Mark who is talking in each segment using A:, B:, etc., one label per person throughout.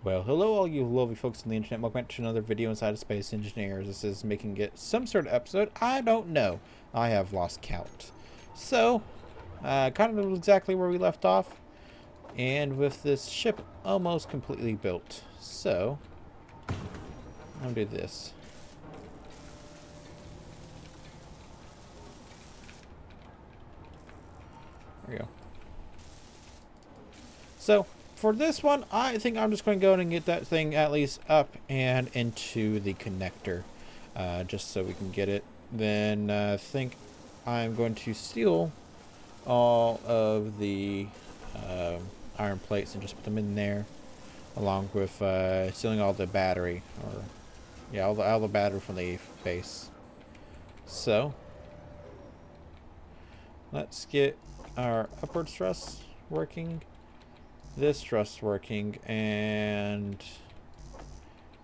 A: Well, hello all you lovely folks on the internet. Welcome back to another video inside of Space Engineers. This is making it some sort of episode. I don't know. I have lost count. So, kind of exactly where we left off. And with this ship almost completely built. So, I'm gonna do this. There we go. So, for this one, I think I'm just going to go and get that thing at least up and into the connector. Just so we can get it. Then I think I'm going to steal all of the iron plates and just put them in there. Along with stealing all the battery. Or, yeah, all the battery from the base. So, let's get our upward thrust working. This thrust working, and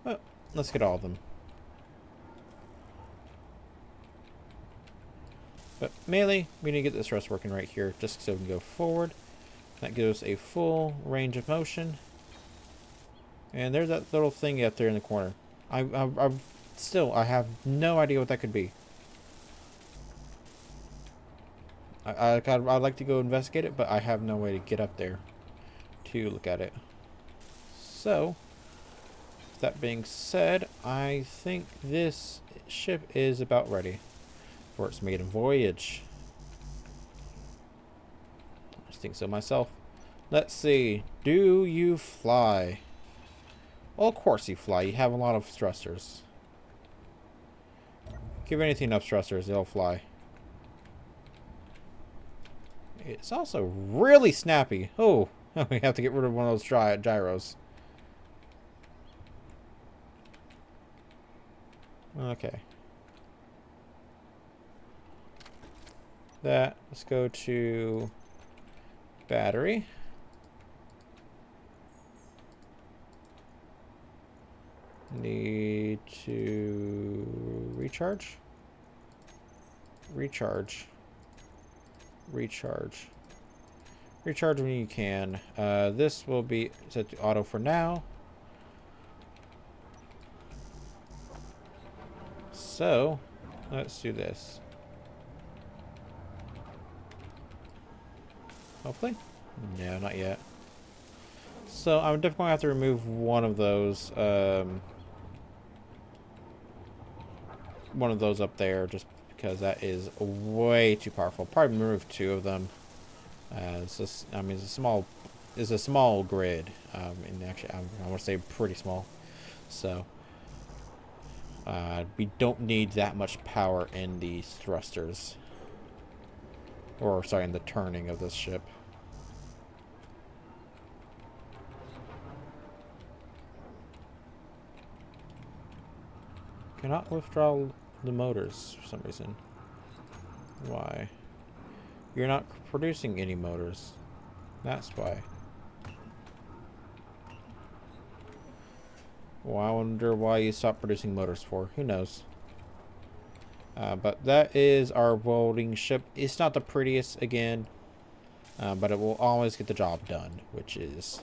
A: well, let's get all of them. But mainly, we need to get this thrust working right here, just so we can go forward. That gives us a full range of motion. And there's that little thing up there in the corner. I have no idea what that could be. I'd like to go investigate it, but I have no way to get up there to look at it. So, with that being said, I think this ship is about ready for its maiden voyage. I just think so myself. Let's see. Do you fly? Well, of course you fly. You have a lot of thrusters. Give anything enough thrusters, they'll fly. It's also really snappy. Oh. We have to get rid of one of those gyros. Okay. Let's go to battery. Need to recharge. Recharge. Recharge when you can. This will be set to auto for now. So, let's do this. Hopefully? No, not yet. So, I'm definitely going to have to remove one of those. One of those up there, just because that is way too powerful. Probably remove two of them. It's just, I mean, it's a small grid, and actually, I want to say pretty small. So, we don't need that much power in the thrusters, or sorry, in the turning of this ship. Cannot withdraw the motors for some reason. Why? You're not producing any motors. That's why. Well, I wonder why you stopped producing motors for. Who knows? But that is our welding ship. It's not the prettiest again, but it will always get the job done, which is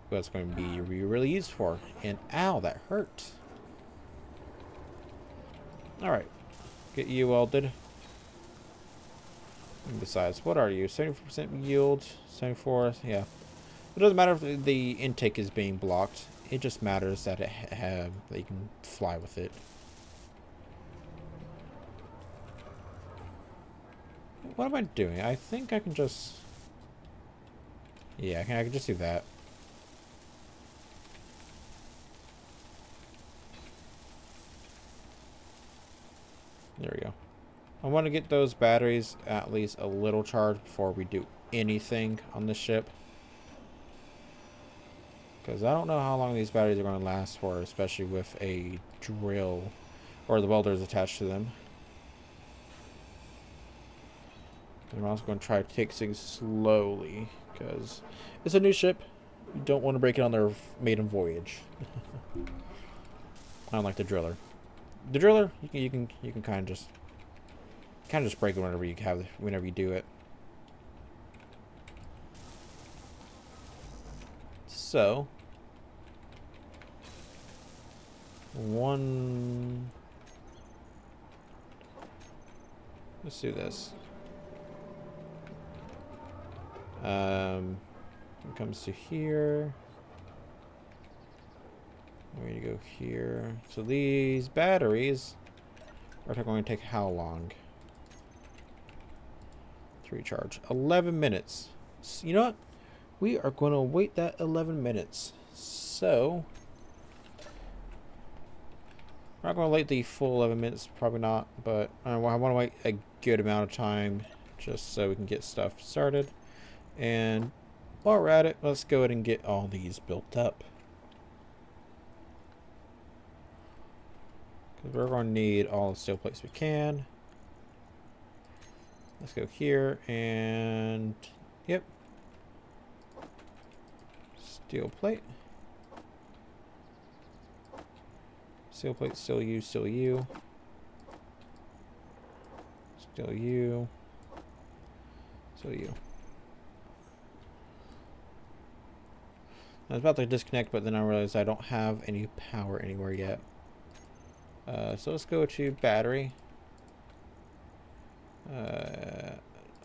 A: what it's going to be really used for. And ow, that hurt. Alright. Get you welded. And besides, what are you? 74% yield? 74? Yeah. It doesn't matter if the intake is being blocked. It just matters that that you can fly with it. What am I doing? I think I can just... Yeah, I can just do that. There we go. I want to get those batteries at least a little charged before we do anything on the ship. Because I don't know how long these batteries are going to last for, especially with a drill or the welders attached to them. And I'm also going to try to take things slowly because it's a new ship. You don't want to break it on their maiden voyage. Unlike the driller. The driller, you can kind of just break it whenever you do it. So, one. Let's do this. It comes to here. We need to go here. So these batteries are going to take how long to recharge? 11 minutes. So, you know what? We are going to wait that 11 minutes. So we're not going to wait the full 11 minutes, probably not, but I want to wait a good amount of time just so we can get stuff started. And while we're at it, let's go ahead and get all these built up. Because we're going to need all the steel plates we can. Let's go here and, yep. Steel plate. Steel plate, still you, still you. Still you. Still you. I was about to disconnect, but then I realized I don't have any power anywhere yet. So let's go to battery.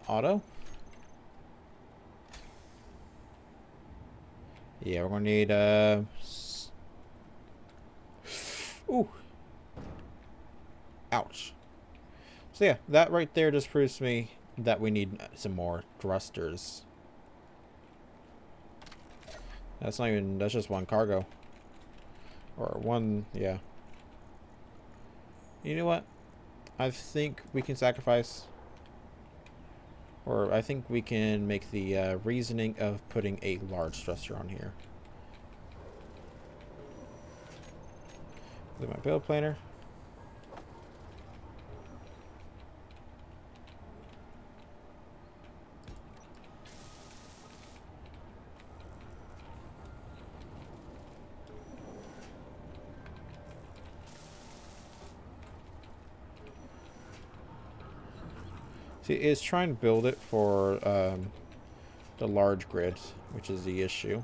A: Auto. Yeah, we're gonna need ooh. Ouch. So yeah, that right there just proves to me that we need some more thrusters. That's not even, that's just one cargo. Or one, yeah. You know what? I think we can sacrifice, or I think we can make the reasoning of putting a large thruster on here. Look at my build planner. See, it's trying to build it for the large grid, which is the issue.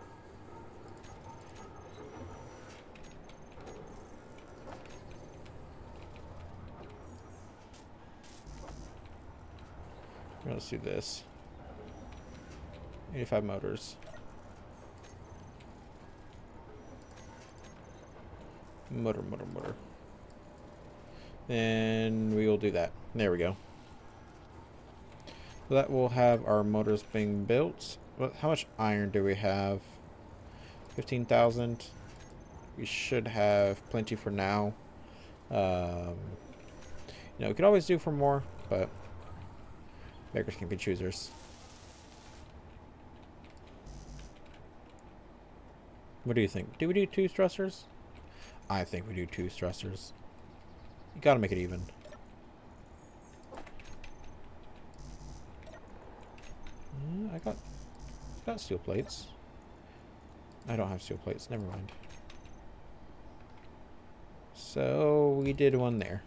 A: Let's do this. 85 motors. Motor. Then we will do that. There we go. So that will have our motors being built. How much iron do we have? 15,000. We should have plenty for now. You know, we could always do for more, but beggars can be choosers. What do you think? Do we do 2 thrusters? I think we do 2 thrusters. You gotta make it even. I got steel plates. I don't have steel plates. Never mind. So we did one there.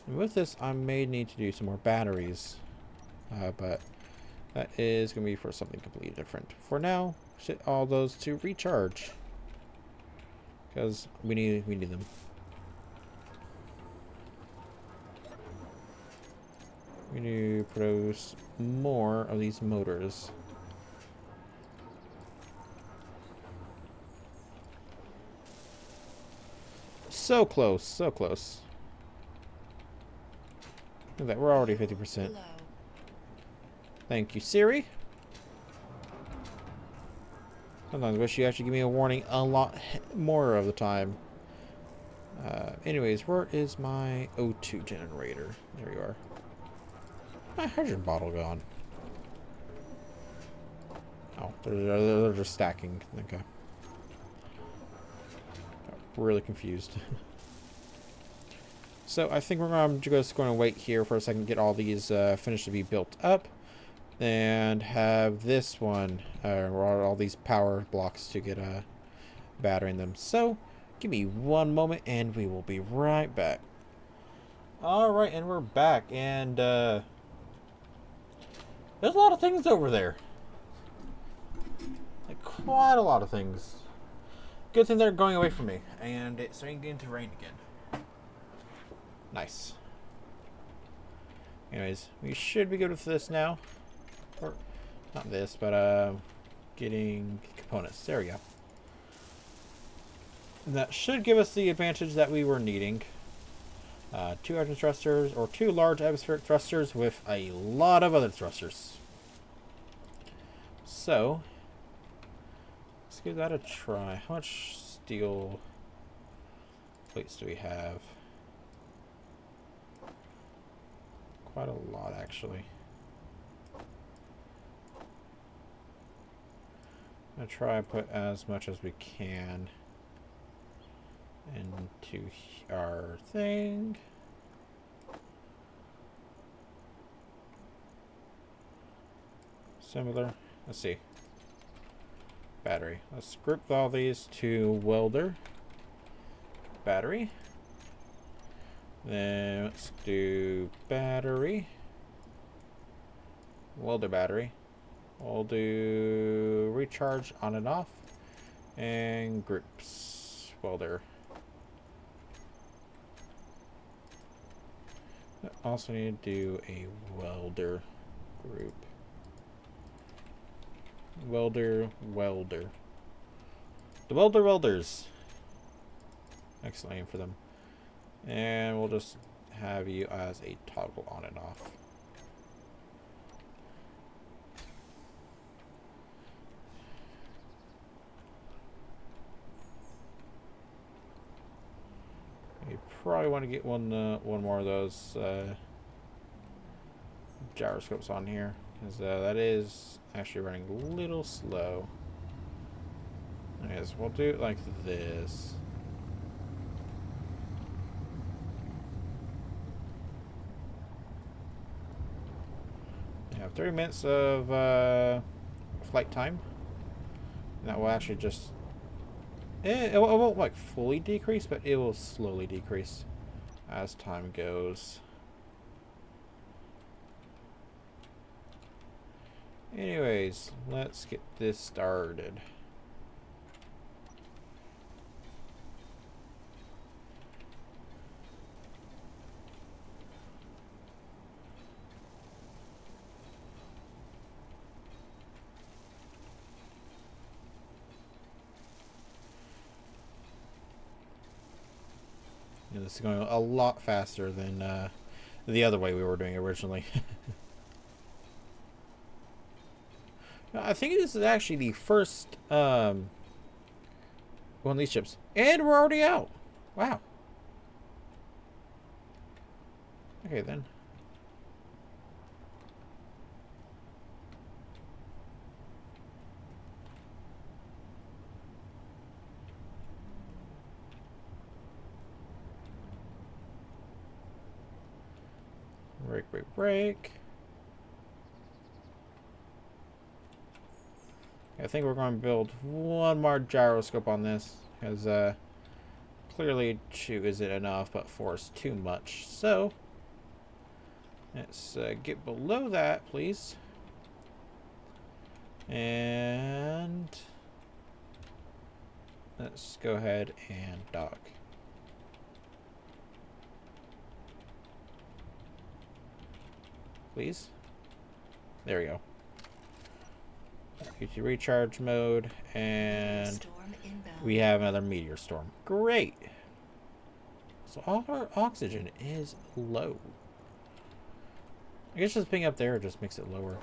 A: And with this, I may need to do some more batteries, but that is going to be for something completely different. For now, set all those to recharge because we need them. We need to produce more of these motors. So close, so close. Look at that, we're already 50%. Thank you, Siri. Sometimes I wish you actually give me a warning a lot more of the time. Anyways, where is my O2 generator? There you are. My hydrogen bottle gone. Oh, they're just stacking. Okay. Really confused. So I think I'm just going to wait here for a second, get all these finished to be built up, and have this one, or all these power blocks to get a battery in them. So give me one moment, and we will be right back. All right, and we're back, and well, There's a lot of things over there. Like, quite a lot of things. Good thing they're going away from me. And it's starting to rain again. Nice. Anyways, we should be good with this now. Or, not this, but getting components. There we go. And that should give us the advantage that we were needing. 2 engine thrusters, or 2 large atmospheric thrusters with a lot of other thrusters. So, let's give that a try. How much steel plates do we have? Quite a lot, actually. I'm going to try and put as much as we can into our thing. Similar. Let's see. Battery. Let's group all these to welder. Battery. Then let's do battery. Welder battery. We'll do recharge on and off. And groups. Welder. I also need to do a welder group. Welder. The welders. Excellent name for them. And we'll just have you as a toggle on and off. You probably want to get one more of those gyroscopes on here, because that is actually running a little slow. Anyways, we'll do it like this. We have 30 minutes of flight time. And that will actually just... It won't like fully decrease, but it will slowly decrease as time goes. Anyways, let's get this started. This is going a lot faster than the other way we were doing originally. I think this is actually the first one of these ships. And we're already out. Wow. Okay, then. Break. I think we're going to build one more gyroscope on this, because clearly 2 isn't enough, but 4 is too much. So let's get below that, please. And let's go ahead and dock. Please. There we go. Get to recharge mode, and we have another meteor storm. Great. So all our oxygen is low. I guess just being up there just makes it lower.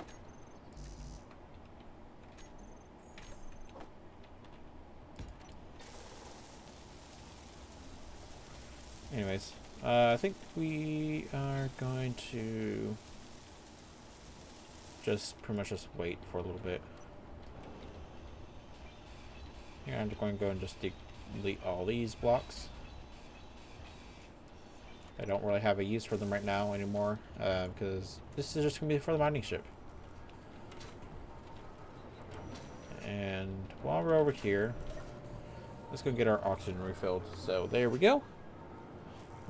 A: Anyways, I think we are going to just pretty much just wait for a little bit. Here, I'm just going to go and just delete all these blocks. I don't really have a use for them right now anymore, because this is just going to be for the mining ship. And while we're over here, let's go get our oxygen refilled. So there we go.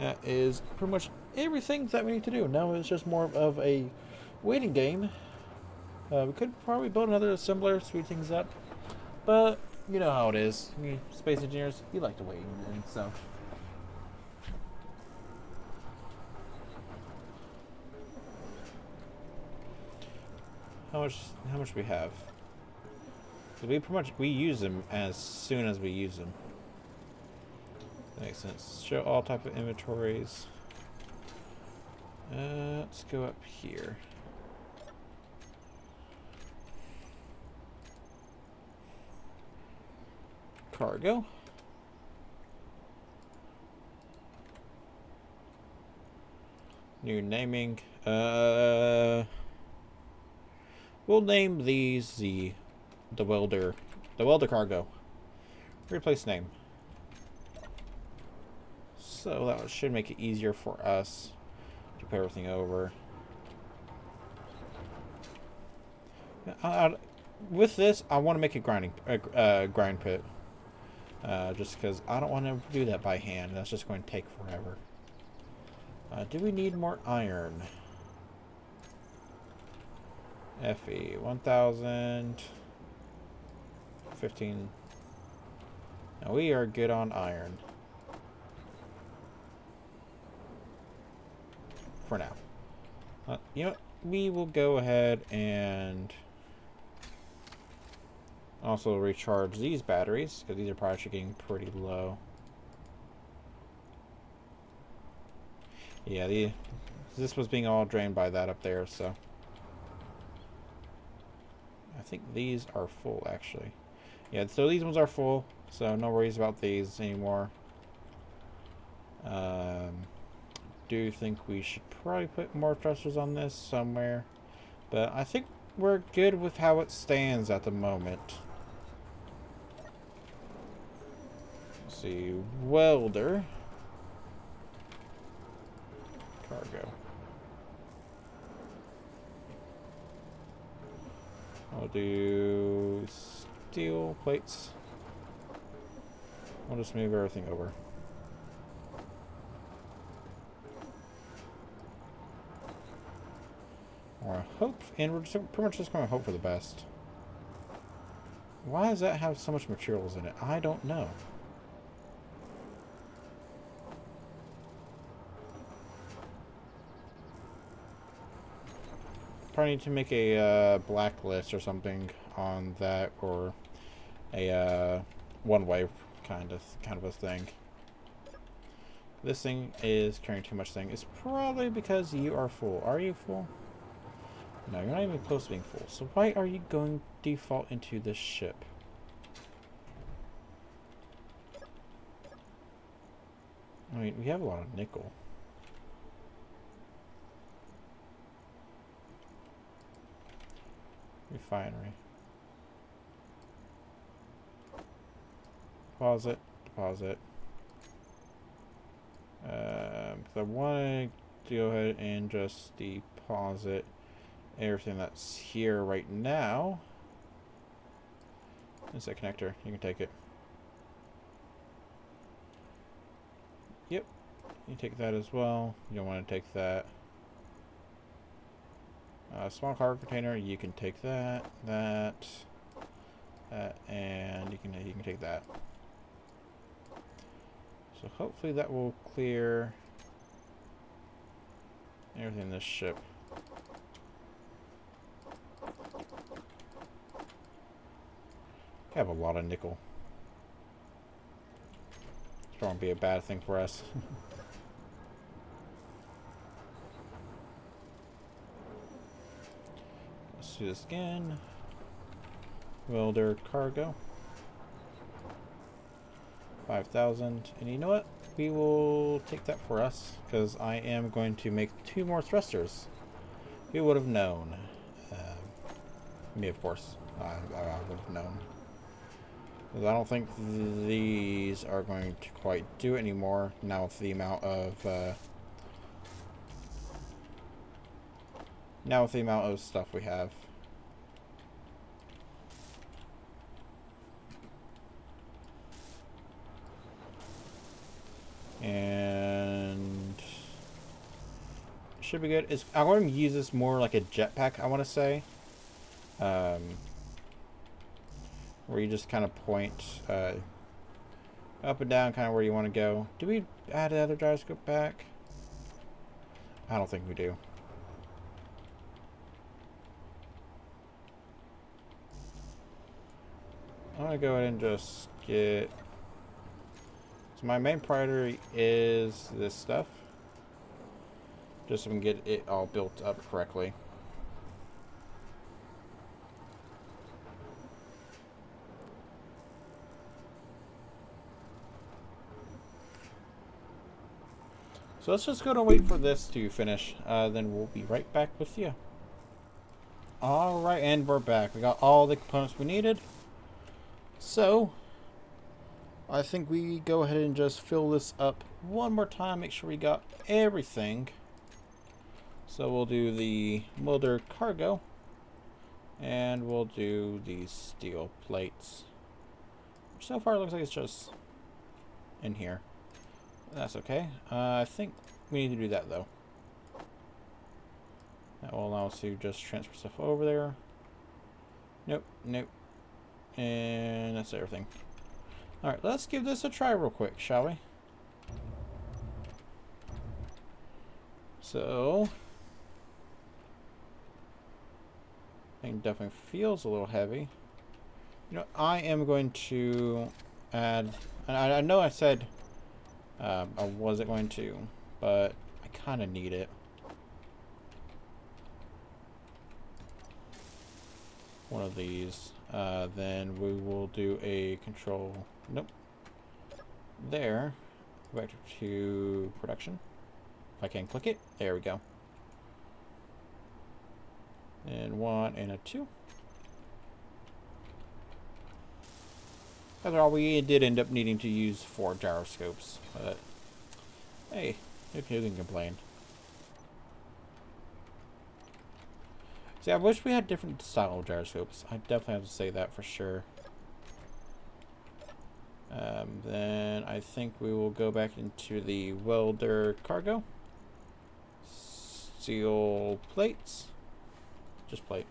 A: That is pretty much everything that we need to do. Now it's just more of a waiting game We could probably build another assembler, speed things up. But you know how it is. You space engineers, you like to wait and so. How much we have? We pretty much we use them as soon as we use them. That makes sense. Show all type of inventories. Let's go up here. Cargo. New naming. We'll name these the welder cargo. Replace name. So that should make it easier for us to put everything over. With this, I want to make a grind pit. Just because I don't want to do that by hand. That's just going to take forever. Do we need more iron? FE 1000. 15. Now we are good on iron. For now. You know what? We will go ahead and also recharge these batteries, because these are probably getting pretty low. Yeah, this was being all drained by that up there, so. I think these are full, actually. Yeah, so these ones are full, so no worries about these anymore. Do think we should probably put more thrusters on this somewhere, but I think we're good with how it stands at the moment. Let's see, welder, cargo. I'll do steel plates. I'll just move everything over. Or hope, and we're just pretty much just going to hope for the best. Why does that have so much materials in it? I don't know. Probably need to make a blacklist or something on that, or a one-way kind of a thing. This thing is carrying too much thing. It's probably because you are full. Are you full? No, you're not even close to being full. So why are you going default into this ship? I mean, we have a lot of nickel. Refinery. Deposit. Deposit. Because I want to go ahead and just deposit everything that's here right now. It's a connector. You can take it. Yep. You take that as well. You don't want to take that. Small cargo container. You can take that, and you can take that. So hopefully that will clear everything in this ship. We have a lot of nickel. It's going to be a bad thing for us. Let's do this again. Welder cargo. 5,000. And you know what? We will take that for us, because I am going to make 2 more thrusters. Who would have known? Me, of course. I would have known. Because I don't think these are going to quite do it anymore now with the amount of stuff we have. And should be good. I'm going to use this more like a jetpack, I want to say. um, where you just kind of point up and down, kind of where you want to go. Do we add the other gyroscope back? I don't think we do. I'm gonna go ahead and just get. So my main priority is this stuff, just so we can get it all built up correctly. So let's just go and wait for this to finish. Then we'll be right back with you. Alright, and we're back. We got all the components we needed. So, I think we go ahead and just fill this up one more time. Make sure we got everything. So we'll do the welder cargo. And we'll do these steel plates. So far it looks like it's just in here. That's okay. I think we need to do that though. That will allow us to just transfer stuff over there. Nope, nope. And that's everything. Alright, let's give this a try real quick, shall we? So, thing definitely feels a little heavy. You know, I am going to add, and I know I said I wasn't going to, but I kind of need it. One of these. Then we will do a control. Nope. There. Go back to production. If I can click it. There we go. And 1 and a 2. That's all. We did end up needing to use 4 gyroscopes. But hey, who can complain? See, I wish we had different style gyroscopes. I definitely have to say that for sure. Then I think we will go back into the welder cargo. Steel plates. Just plate.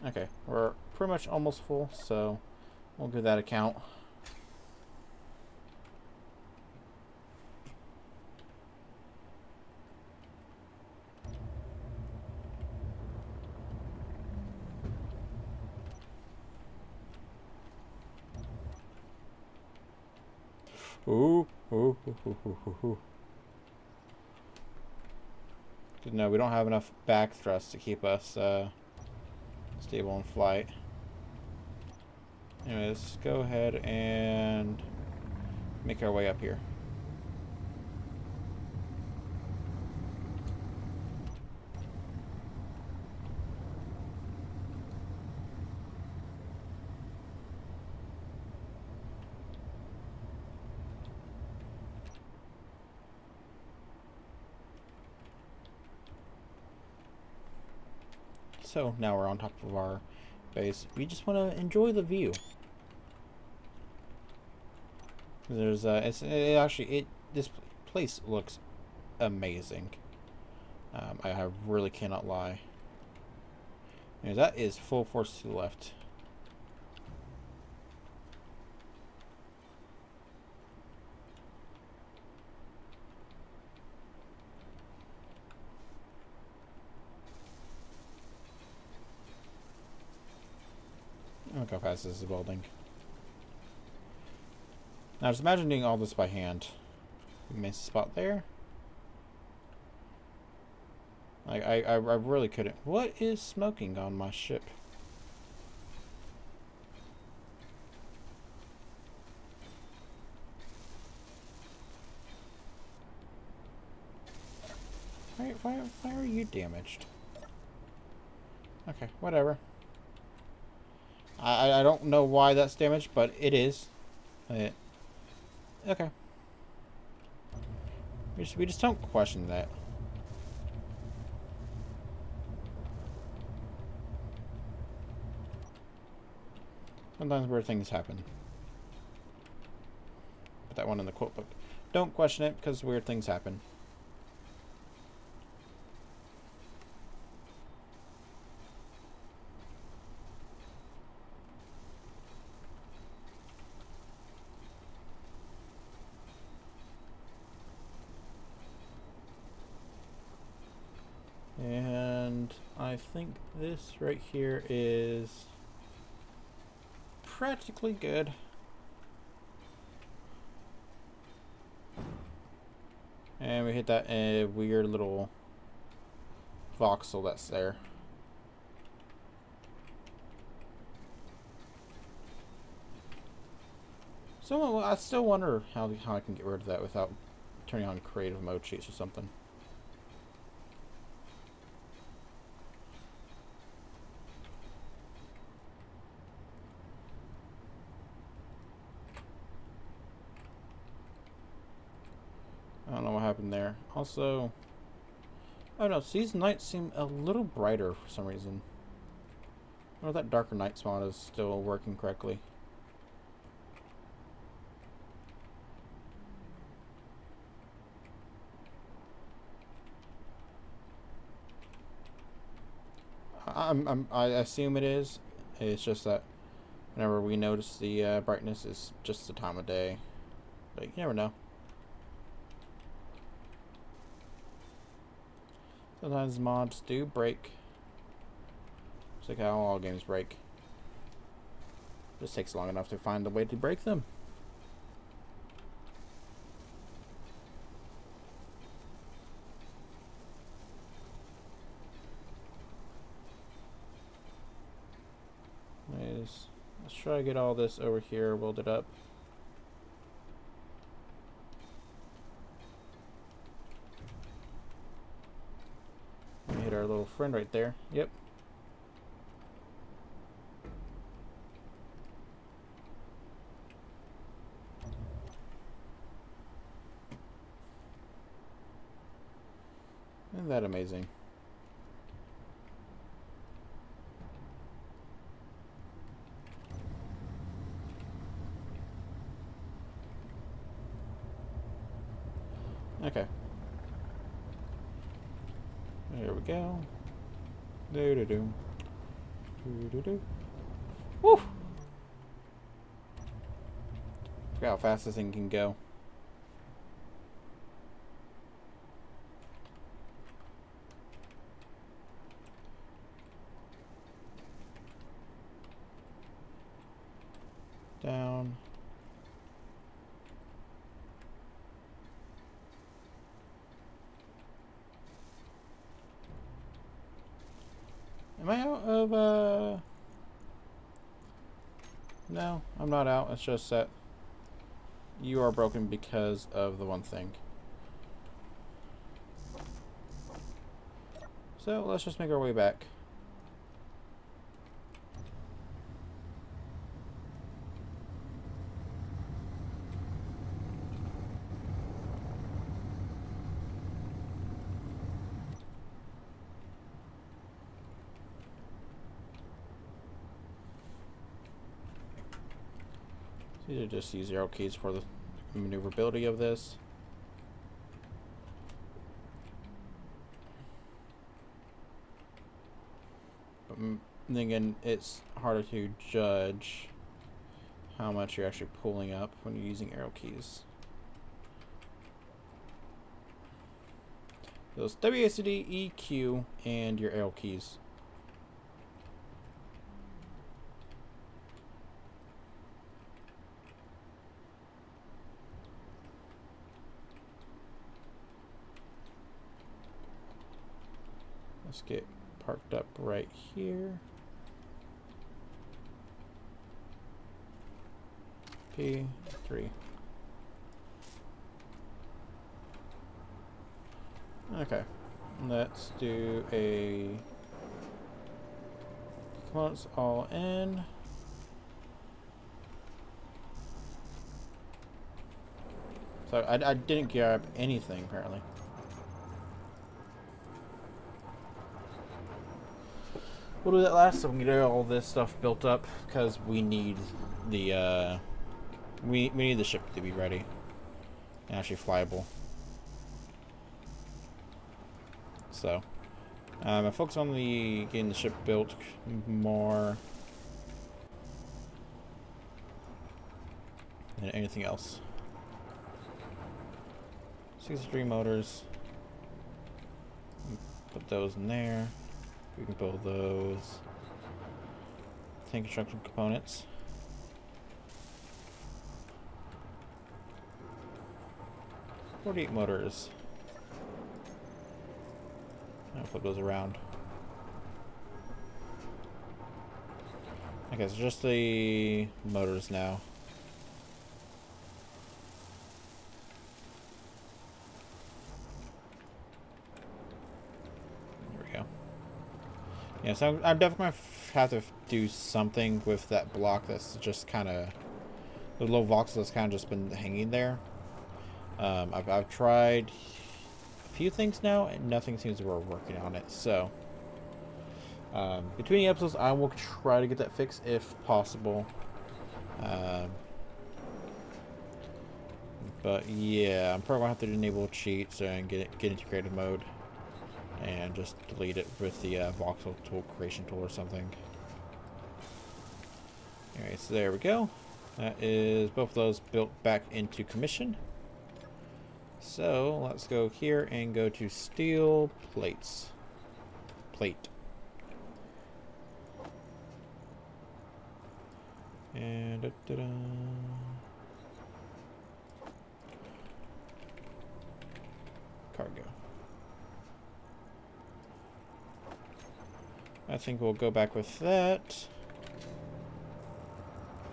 A: Okay, we're pretty much almost full, so we'll give that a count. Ooh, ooh, ooh, ooh, ooh, ooh, ooh. No, we don't have enough back thrust to keep us stable in flight. Anyways, let's go ahead and make our way up here. So now we're on top of our base. We just want to enjoy the view. There's this place looks amazing. I really cannot lie. And that is full force to the left. Look how fast this is welding. Now, just imagine doing all this by hand. We missed a spot there. Like, I really couldn't. What is smoking on my ship? Why are you damaged? Okay, whatever. I don't know why that's damaged, but it is. Okay. We just don't question that. Sometimes weird things happen. Put that one in the quote book. Don't question it, because weird things happen. I think this right here is practically good. And we hit that weird little voxel that's there. So I still wonder how I can get rid of that without turning on creative mode cheats or something. I don't know what happened there. Also, I don't know, these nights seem a little brighter for some reason. I wonder if that darker night spawn is still working correctly. I assume it is. It's just that whenever we notice the brightness is just the time of day. But you never know. Sometimes mods do break. It's like how all games break. Just takes long enough to find a way to break them. Let's try to get all this over here welded up. Hit our little friend right there. Yep. Isn't that amazing? Okay. There we go. Do-do-do. Do-do-do. Woo! Forgot how fast this thing can go. Down. Am I out of, No, I'm not out. It's just that you are broken because of the one thing. So, let's just make our way back. These are just use arrow keys for the maneuverability of this. But then again, it's harder to judge how much you're actually pulling up when you're using arrow keys. Those WASD, EQ, and your arrow keys. Let's get parked up right here. P3. Okay, let's do a components all in. So I didn't grab anything apparently. We'll do that last so we can get all this stuff built up because we need the we need the ship to be ready and actually flyable. So I focus on the getting the ship built more than anything else. 63 motors. Put those in there. We can build those. Tank construction components. $48 motors. I'll flip those around. Okay, so just the motors now. There we go. Yeah, so I'm definitely going to have to do something with that block that's just kind of... The low voxel that's kind of just been hanging there. I've tried a few things now, and nothing seems to be working on it. So, between the episodes, I will try to get that fixed if possible. But yeah, I'm probably gonna have to enable cheats and get into creative mode, and just delete it with the voxel tool creation tool or something. Alright, so there we go. That is both of those built back into commission. So let's go here and go to steel plates. Plate. And cargo. I think we'll go back with that.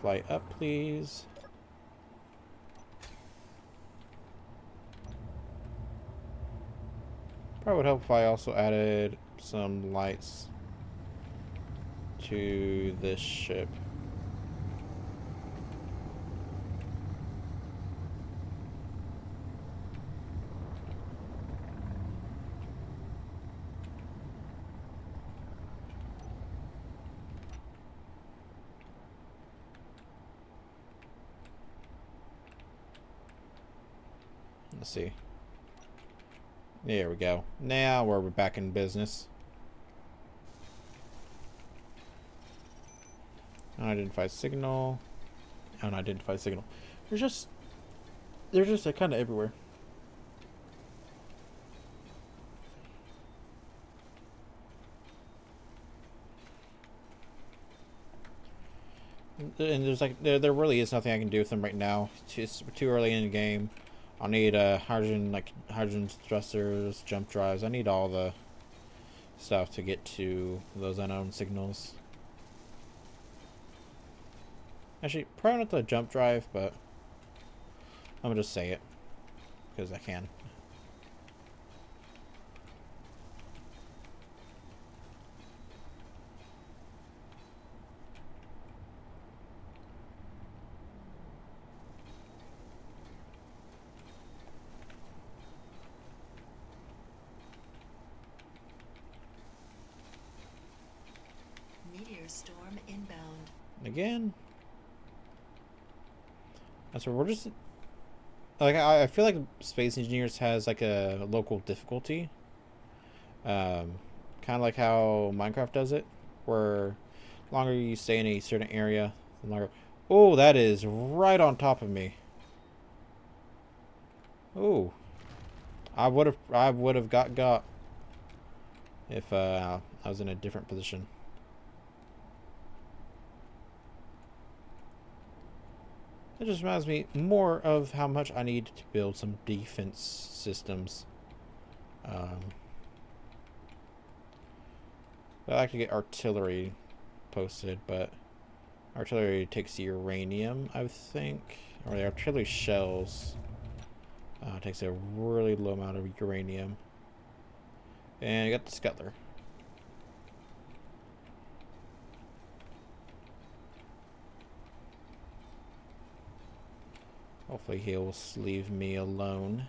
A: Fly up, please. Probably would help if I also added some lights to this ship. Let's see. There we go. Now we're back in business. Unidentified signal. Unidentified signal. They're just kind of everywhere. And there's like there really is nothing I can do with them right now. It's too early in the game. I'll need hydrogen thrusters, jump drives. I need all the stuff to get to those unknown signals. Actually, probably not the jump drive, but I'm gonna just say it because I can.
B: Meteor storm inbound.
A: Again. That's where we're just like I feel like Space Engineers has like a local difficulty. Kind of like how Minecraft does it, where the longer you stay in a certain area, the longer. Oh, that is right on top of me. Oh, I would have got if I was in a different position. It just reminds me more of how much I need to build some defense systems. I like to get artillery posted, but artillery takes uranium, I think, or the artillery shells takes a really low amount of uranium. And you got the scuttler. Hopefully he'll leave me alone.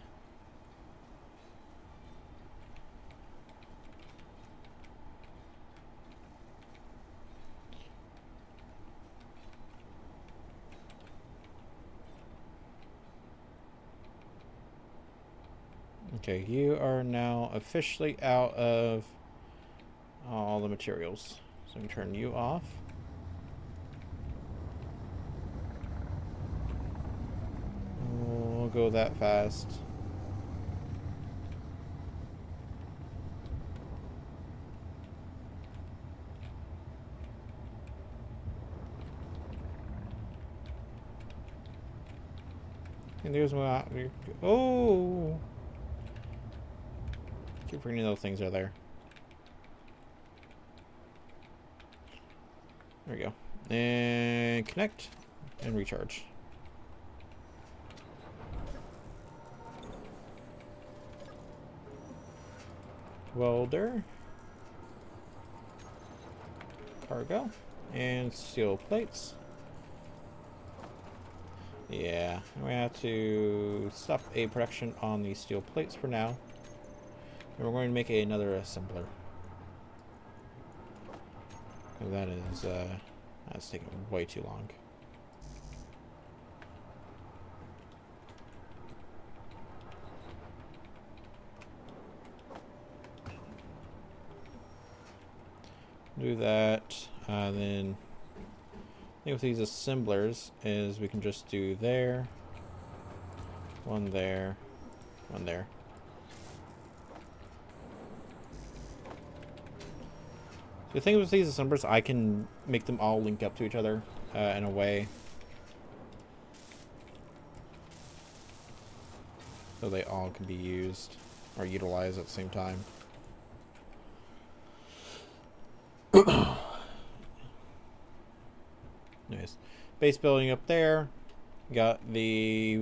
A: Okay, you are now officially out of all the materials. So I'm going to turn you off. We'll go that fast. And there's my. Oh! Keep forgetting those things are there. There we go. And connect and recharge. Welder. Cargo. And steel plates. Yeah, we have to stop a production on the steel plates for now. And we're going to make another assembler. That is, that's taking way too long. Do that, then I think with these assemblers is we can just do there, one there, one there. The thing with these assemblers, I can make them all link up to each other in a way so they all can be used or utilized at the same time. Nice. Base building up there. Got the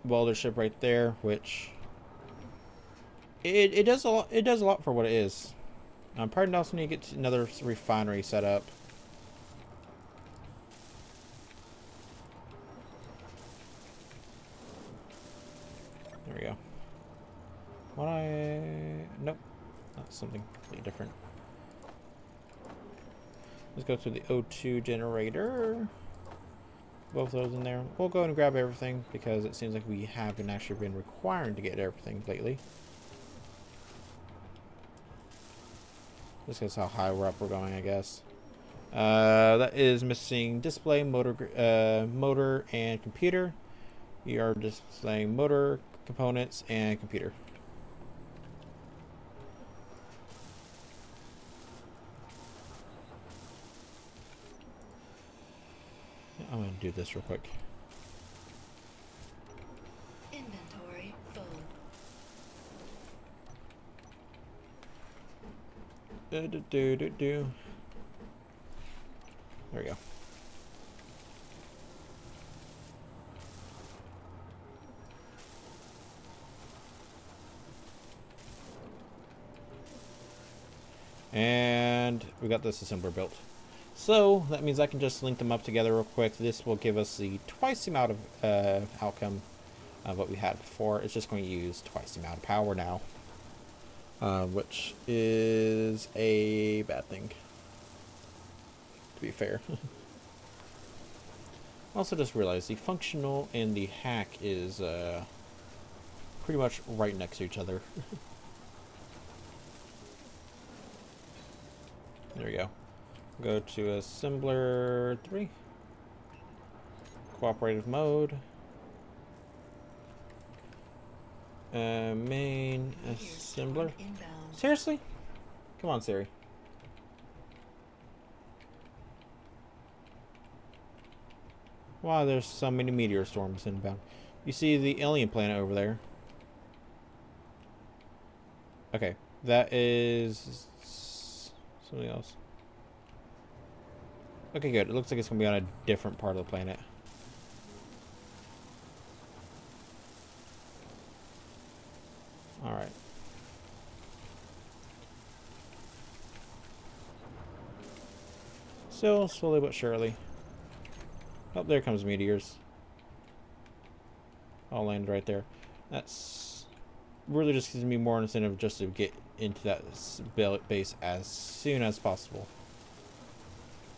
A: welder ship right there, which it does a lot. It does a lot for what it is. Probably also need to get another refinery set up. There we go. Nope. That's something completely different. Let's go to the O2 generator. Both those in there. We'll go and grab everything because it seems like we haven't actually been required to get everything lately. Just because how high we're going, I guess. That is missing display, motor, and computer. We are displaying motor, components, and computer. I'm going to do this real quick.
B: Inventory full.
A: There we go. And we got this assembler built. So that means I can just link them up together real quick. This will give us the twice the amount of outcome of what we had before. It's just going to use twice the amount of power now, which is a bad thing, to be fair. Also just realized the functional and the hack is pretty much right next to each other. There we go. Go to assembler 3. Cooperative mode. Main assembler. Seriously? Come on, Siri. Wow, there's so many meteor storms inbound. You see the alien planet over there. Okay, that is something else. Okay, good. It looks like it's going to be on a different part of the planet. Alright. Still, slowly but surely. Oh, there comes meteors. All landed right there. That's really just gives me more incentive just to get into that base as soon as possible.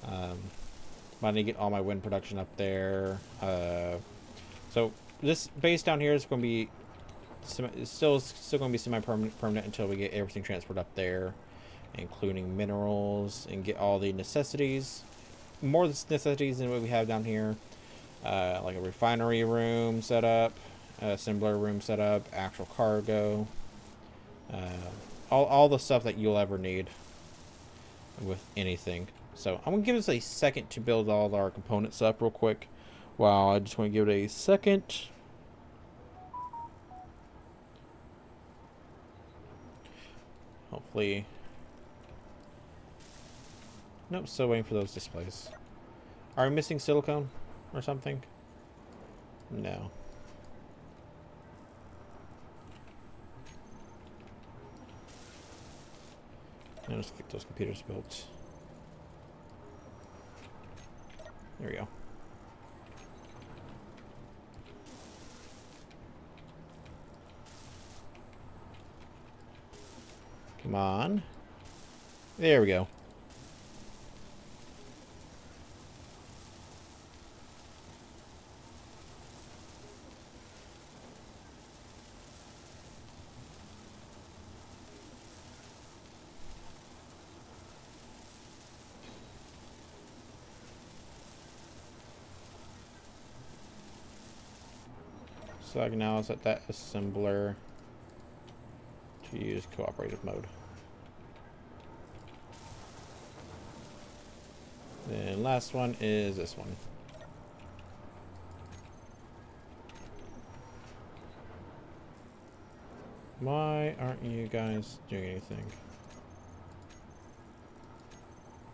A: I need to get all my wind production up there. So this base down here is going to be still going to be semi-permanent until we get everything transferred up there, including minerals, and get all the necessities. More necessities than what we have down here, like a refinery room set up, assembler room set up, actual cargo, all the stuff that you'll ever need with anything. So I'm gonna give us a second to build all our components up real quick. Wow, I just want to give it a second. Hopefully. Nope, still waiting for those displays. Are we missing silicone or something? No. Now let's get those computers built. There we go. Come on. There we go. So I can now set that assembler to use cooperative mode. Then last one is this one. Why aren't you guys doing anything?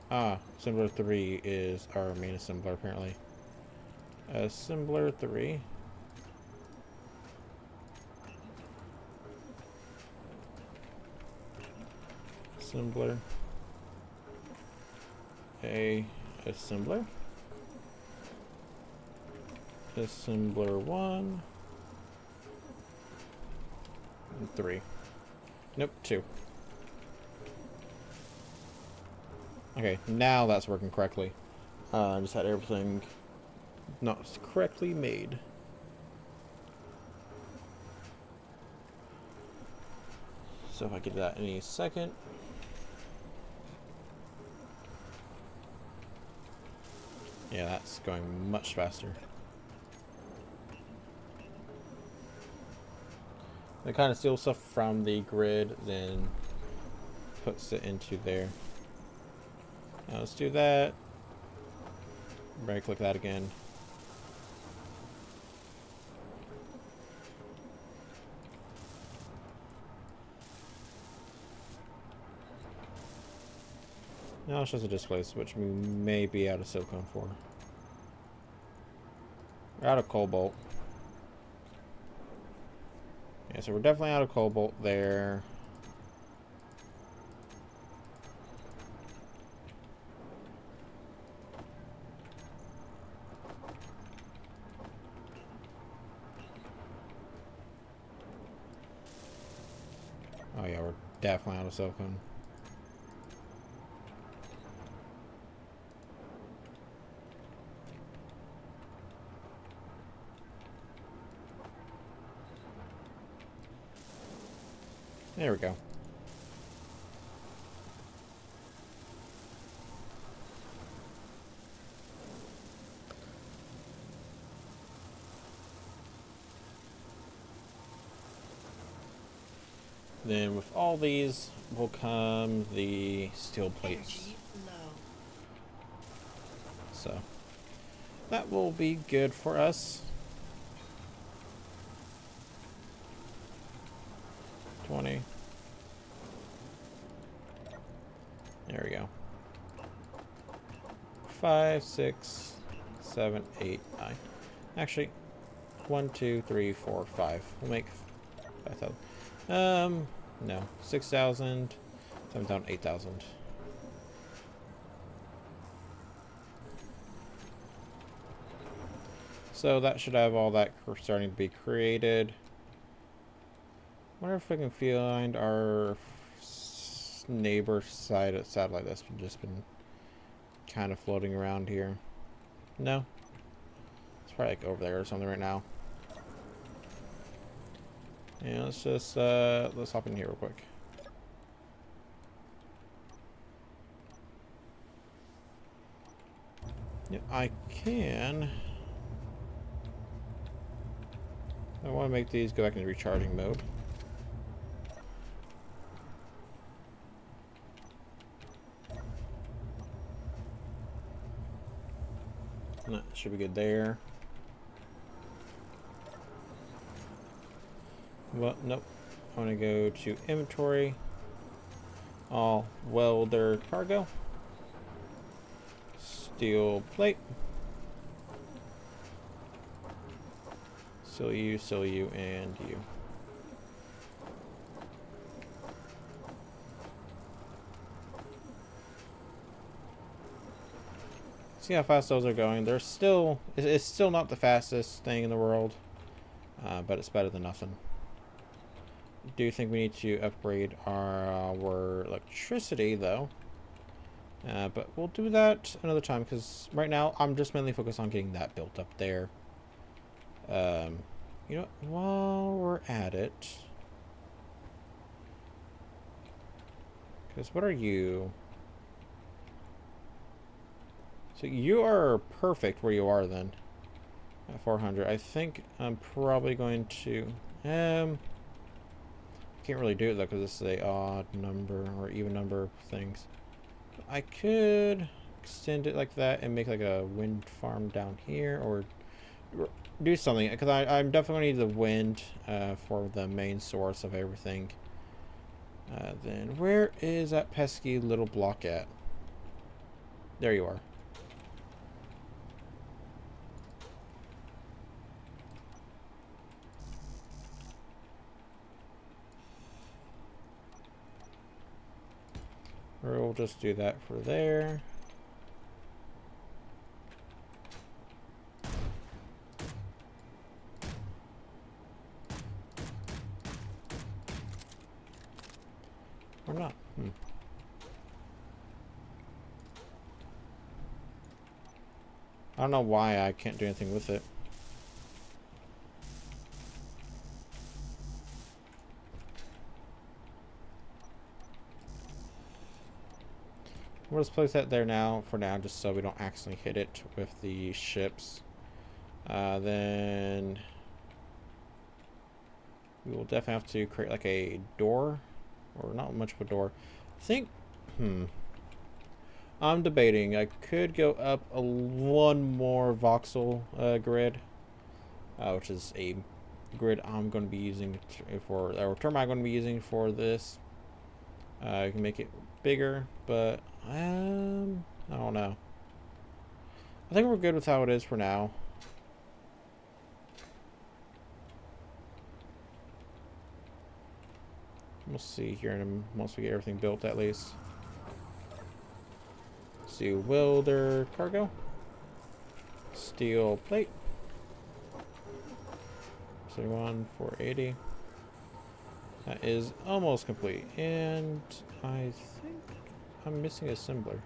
A: Ah, assembler 3 is our main assembler apparently. Assembler 3. Assembler. A assembler. Assembler 1. And 3. Nope, 2. Okay, now that's working correctly. I just had everything not correctly made. So if I get that any second. Yeah, that's going much faster. It kind of steals stuff from the grid, then puts it into there. Now let's do that. Right click that again. Now it's just a display switch. We may be out of silicone for. We're out of cobalt. Yeah, so we're definitely out of cobalt there. Oh yeah, we're definitely out of silicone. There we go. Then with all these will come the steel plates.
B: Energy low.
A: So that will be good for us. 20. There we go. 5, 6, 7, 8, 9. Actually, 1, 2, 3, 4, 5. We'll make 5,000. No. 6,000. 7,000, 8,000. So that should have all that starting to be created. Wonder if we can find our neighbor side satellite that's just been kind of floating around here. No, it's probably like over there or something right now. Yeah, let's just let's hop in here real quick. Yeah, I can. I want to make these go back into recharging mode. That should be good there. Well, nope. I want to go to inventory. All welder cargo. Steel plate. Still you, and you. See how fast those are going. They're still, it's still not the fastest thing in the world, but it's better than nothing. I do think we need to upgrade our electricity though, but we'll do that another time because right now I'm just mainly focused on getting that built up there. You know what? While we're at it, because what are you? So you are perfect where you are then. At 400. I think I'm probably going to... can't really do it though because this is a odd number or even number of things. I could extend it like that and make like a wind farm down here or do something because I'm definitely need the wind for the main source of everything. Then where is that pesky little block at? There you are. Or we'll just do that for there. Or not. I don't know why I can't do anything with it. We'll just place that there now, for now, just so we don't accidentally hit it with the ships. Then we will definitely have to create like a door, or not much of a door. I think, I'm debating. I could go up one more voxel grid, which is a grid I'm going to be using for, or term I'm going to be using for this. I can make it bigger, but I don't know. I think we're good with how it is for now. We'll see here in once we get everything built at least. Steel welder cargo. Steel plate. 71, 480. That is almost complete. And I think I'm missing a assembler.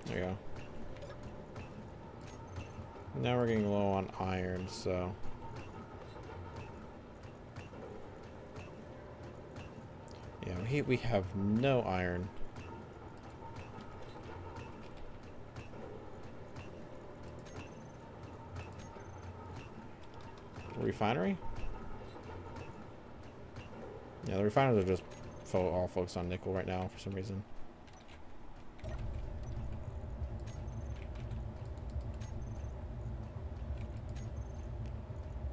A: There you go. Now we're getting low on iron, so... yeah, we have no iron. Refinery? Yeah, the refiners are just all focused on nickel right now for some reason.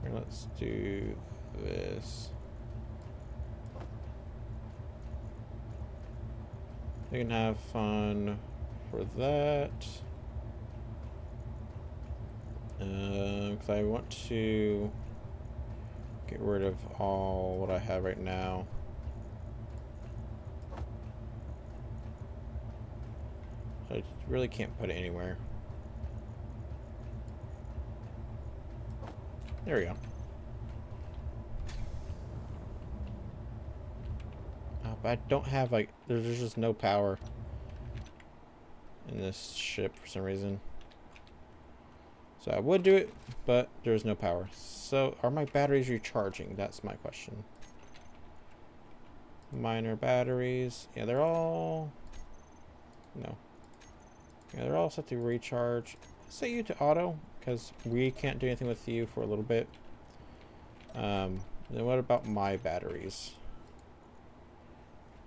A: Here, let's do this. We can have fun for that. Because I want to get rid of all what I have right now. I really can't put it anywhere. There we go. Oh, but I don't have, like, there's just no power in this ship for some reason. So I would do it, but there's no power. So are my batteries recharging? That's my question. Minor batteries. Yeah, they're all... no. Yeah, they're all set to recharge. Set you to auto, because we can't do anything with you for a little bit. Then what about my batteries?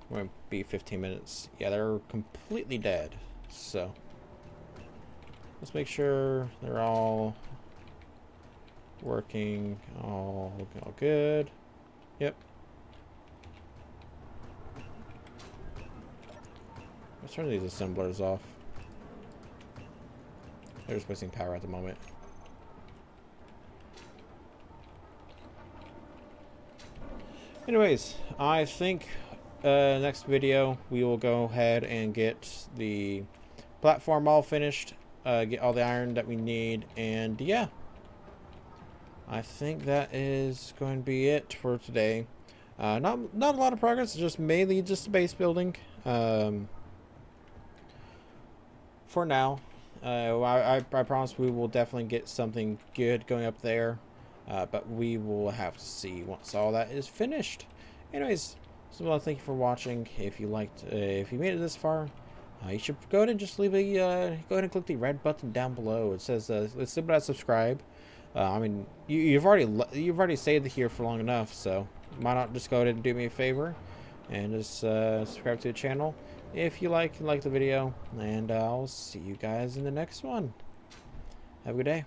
A: We're going to be 15 minutes. Yeah, they're completely dead. So... let's make sure they're all working, all good. Yep. Let's turn these assemblers off. They're just wasting power at the moment. Anyways, I think next video we will go ahead and get the platform all finished, get all the iron that we need, and yeah, I think that is going to be it for today. Not a lot of progress, just mainly just base building. For now, I promise we will definitely get something good going up there, but we will have to see once all that is finished. Anyways, so well, thank you for watching. If you liked, if you made it this far, you should go ahead and just leave a go ahead and click the red button down below. It says let's see about subscribe. I mean, you've already stayed here for long enough, so why not just go ahead and do me a favor and just subscribe to the channel if you like the video, and I'll see you guys in the next one. Have a good day.